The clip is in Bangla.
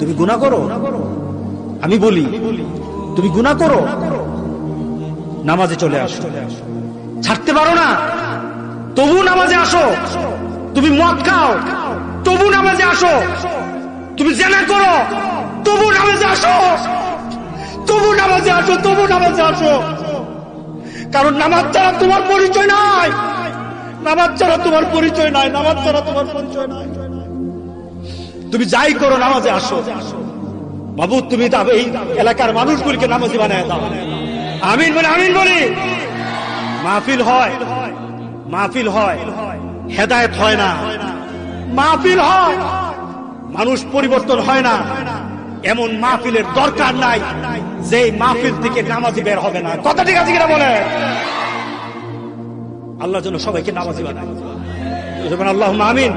তুমি গুনাহ করো, আমি বলি তুমি গুনাহ করো, নামাজে চলে আসো। ছাড়তে পারো না, তবু নামাজে আসো। তুমি মদ খাও, তবু নামাজে আসো। তুমি জেনা করো, তবু নামাজে আসো, তবু নামাজে আসো, তবু নামাজে আসো। কারণ নামাজ ছাড়া তোমার পরিচয় নাই, নামাজ ছাড়া তোমার পরিচয় নাই, নামাজ ছাড়া তোমার পরিচয় নাই। তুমি যাই করো, নামাজে আসো। বাবু তুমি এই এলাকার মানুষগুলিকে নামাজি বানায় দাও। আমিন বলে, আমিন বলি। মাহফিল হয়, মাহফিল হয়, হেদায়েত হয় না। মাহফিল হয়, মানুষ পরিবর্তন হয় না। এমন মাহফিলের দরকার নাই যে মাহফিল থেকে নামাজি বের হবে না। কথা ঠিক আছে কিনা বলে? আল্লাহ যেন সবাইকে নামাজি বানায়। আল্লাহুম্মা আমিন।